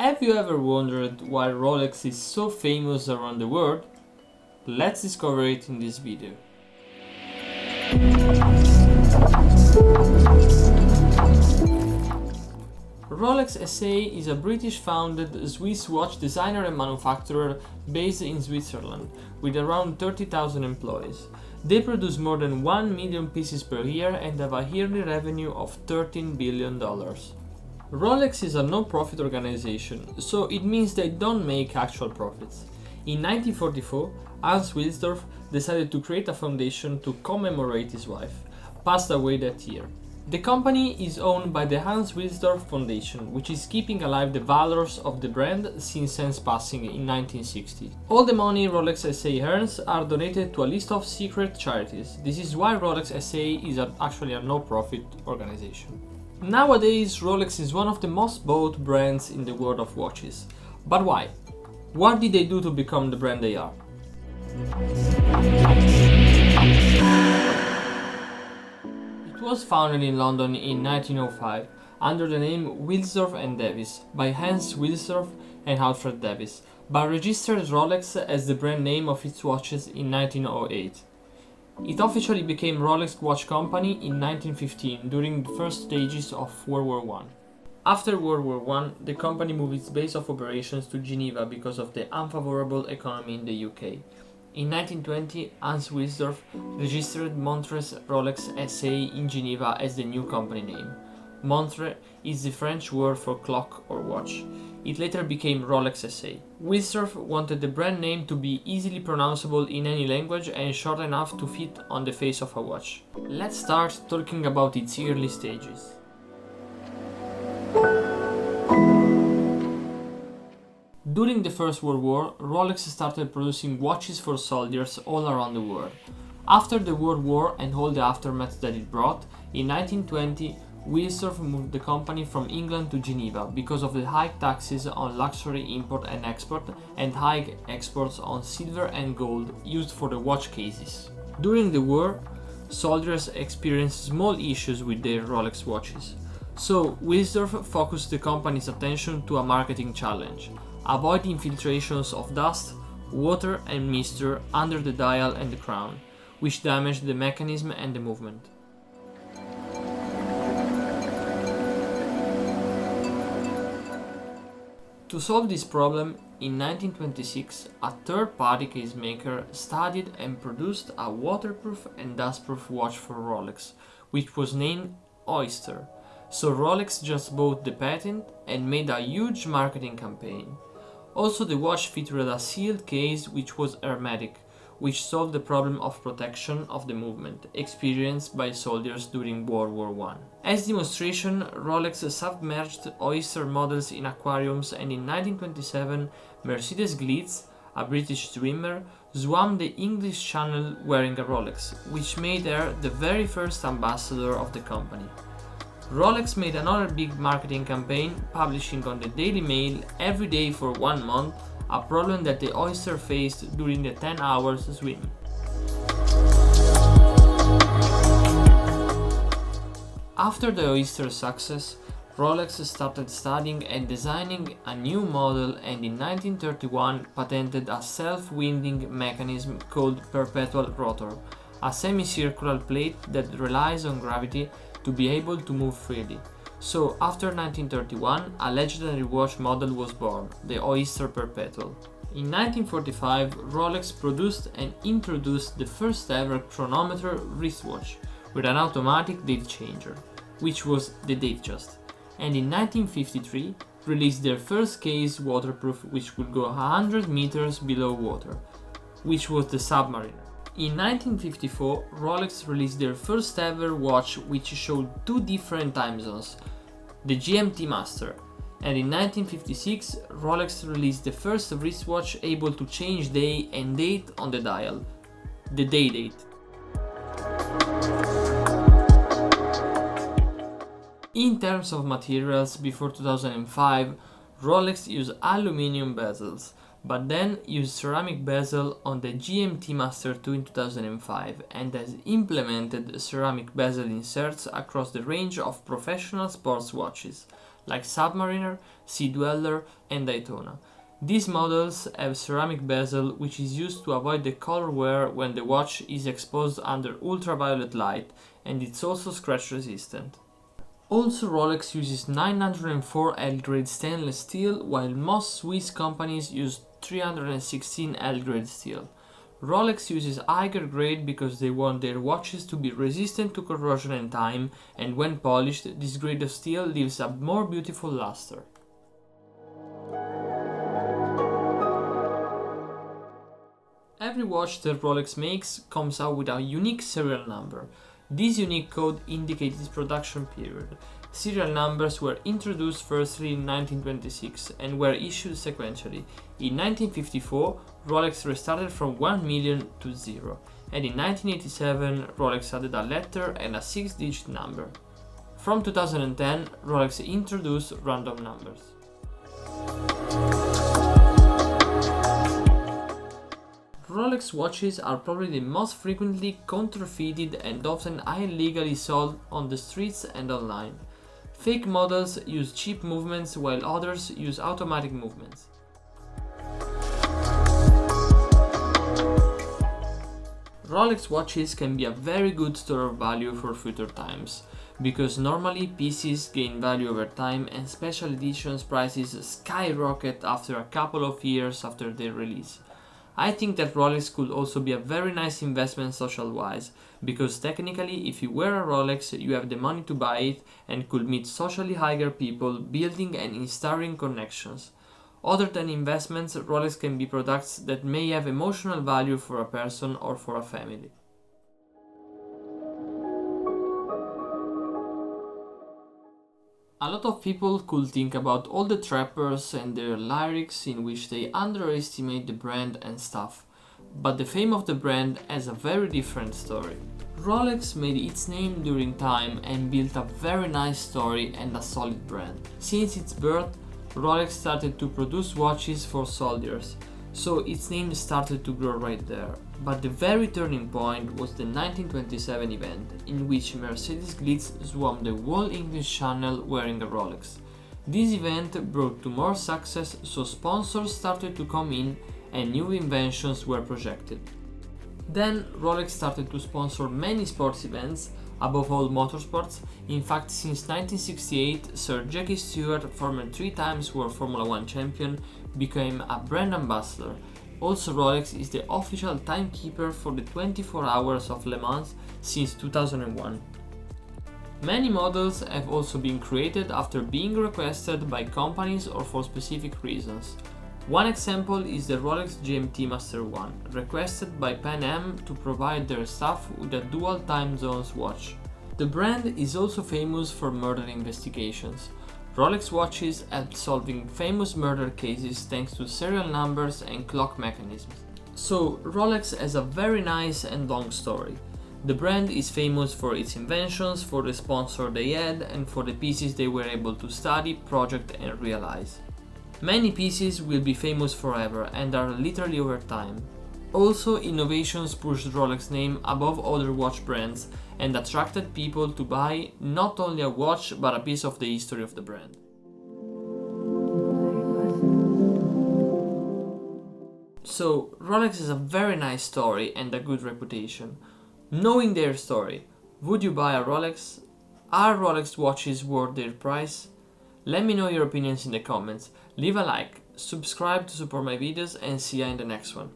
Have you ever wondered why Rolex is so famous around the world? Let's discover it in this video. Rolex SA is a British-founded Swiss watch designer and manufacturer based in Switzerland, with around 30,000 employees. They produce more than 1 million pieces per year and have a yearly revenue of $13 billion. Rolex is a non-profit organization, so it means they don't make actual profits. In 1944, Hans Wilsdorf decided to create a foundation to commemorate his wife, passed away that year. The company is owned by the Hans Wilsdorf Foundation, which is keeping alive the values of the brand since Hans' passing in 1960. All the money Rolex SA earns are donated to a list of secret charities. This is why Rolex SA is actually a no-profit organization. Nowadays, Rolex is one of the most bought brands in the world of watches. But why? What did they do to become the brand they are? It was founded in London in 1905 under the name Wilsdorf and Davis by Hans Wilsdorf and Alfred Davis, but registered Rolex as the brand name of its watches in 1908. It officially became Rolex Watch Company in 1915 during the first stages of World War I. After World War I, the company moved its base of operations to Geneva because of the unfavorable economy in the UK. In 1920, Hans Wilsdorf registered Montres Rolex SA in Geneva as the new company name. Montre is the French word for clock or watch. It later became Rolex SA. Wilsdorf wanted the brand name to be easily pronounceable in any language and short enough to fit on the face of a watch. Let's start talking about its early stages. During the First World War, Rolex started producing watches for soldiers all around the world. After the World War and all the aftermath that it brought, in 1920, Wilsdorf moved the company from England to Geneva because of the high taxes on luxury import and export and high exports on silver and gold used for the watch cases. During the war, soldiers experienced small issues with their Rolex watches. So Wilsdorf focused the company's attention to a marketing challenge: avoid infiltrations of dust, water and moisture under the dial and the crown, which damaged the mechanism and the movement. To solve this problem, in 1926, a third-party case maker studied and produced a waterproof and dustproof watch for Rolex, which was named Oyster. So Rolex just bought the patent and made a huge marketing campaign. Also, the watch featured a sealed case which was hermetic, which solved the problem of protection of the movement experienced by soldiers during World War I. As demonstration, Rolex submerged Oyster models in aquariums, and in 1927, Mercedes Glitz, a British swimmer, swam the English Channel wearing a Rolex, which made her the very first ambassador of the company. Rolex made another big marketing campaign, publishing on the Daily Mail every day for 1 month, a problem that the Oyster faced during the 10 hours swim. After the Oyster success, Rolex started studying and designing a new model, and in 1931 patented a self-winding mechanism called perpetual rotor, a semicircular plate that relies on gravity to be able to move freely. So after 1931, a legendary watch model was born, the Oyster Perpetual. In 1945, Rolex produced and introduced the first ever chronometer wristwatch with an automatic date changer, which was the Datejust. And in 1953, released their first case waterproof, which would go 100 meters below water, which was the Submariner. In 1954, Rolex released their first ever watch, which showed 2 different time zones, the GMT Master. And in 1956, Rolex released the first wristwatch able to change day and date on the dial, the Day Date. In terms of materials, before 2005, Rolex used aluminum bezels, but then used ceramic bezel on the GMT Master 2 in 2005 and has implemented ceramic bezel inserts across the range of professional sports watches, like Submariner, Sea Dweller, and Daytona. These models have ceramic bezel, which is used to avoid the color wear when the watch is exposed under ultraviolet light, and it's also scratch resistant. Also, Rolex uses 904 L-grade stainless steel, while most Swiss companies use 316 L-grade steel. Rolex uses higher grade because they want their watches to be resistant to corrosion and time, and when polished, this grade of steel leaves a more beautiful luster. Every watch that Rolex makes comes out with a unique serial number. This unique code indicates its production period. Serial numbers were introduced firstly in 1926 and were issued sequentially. In 1954, Rolex restarted from 1 million to 0, and in 1987, Rolex added a letter and a 6-digit number. From 2010, Rolex introduced random numbers. Rolex watches are probably the most frequently counterfeited and often illegally sold on the streets and online. Fake models use cheap movements while others use automatic movements. Rolex watches can be a very good store of value for future times, because normally pieces gain value over time and special editions prices skyrocket after a couple of years after their release. I think that Rolex could also be a very nice investment social-wise, because technically if you wear a Rolex you have the money to buy it and could meet socially higher people, building and installing connections. Other than investments, Rolex can be products that may have emotional value for a person or for a family. A lot of people could think about all the trappers and their lyrics in which they underestimate the brand and stuff, but the fame of the brand has a very different story. Rolex made its name during time and built a very nice story and a solid brand. Since its birth, Rolex started to produce watches for soldiers, so its name started to grow right there. But the very turning point was the 1927 event, in which Mercedes Glitz swarmed the whole English Channel wearing a Rolex. This event brought to more success, so sponsors started to come in and new inventions were projected. Then Rolex started to sponsor many sports events, above all motorsports. In fact, since 1968, Sir Jackie Stewart, former 3-time World Formula 1 champion, became a brand ambassador. Also, Rolex is the official timekeeper for the 24 Hours of Le Mans since 2001. Many models have also been created after being requested by companies or for specific reasons. One example is the Rolex GMT Master 1, requested by Pan Am to provide their staff with a dual time zones watch. The brand is also famous for murder investigations. Rolex watches helped solving famous murder cases thanks to serial numbers and clock mechanisms. So Rolex has a very nice and long story. The brand is famous for its inventions, for the sponsor they had, and for the pieces they were able to study, project and realize. Many pieces will be famous forever and are literally over time. Also, innovations pushed Rolex name above other watch brands and attracted people to buy not only a watch but a piece of the history of the brand. So, Rolex has a very nice story and a good reputation. Knowing their story, would you buy a Rolex? Are Rolex watches worth their price? Let me know your opinions in the comments. Leave a like, subscribe to support my videos, and see ya in the next one.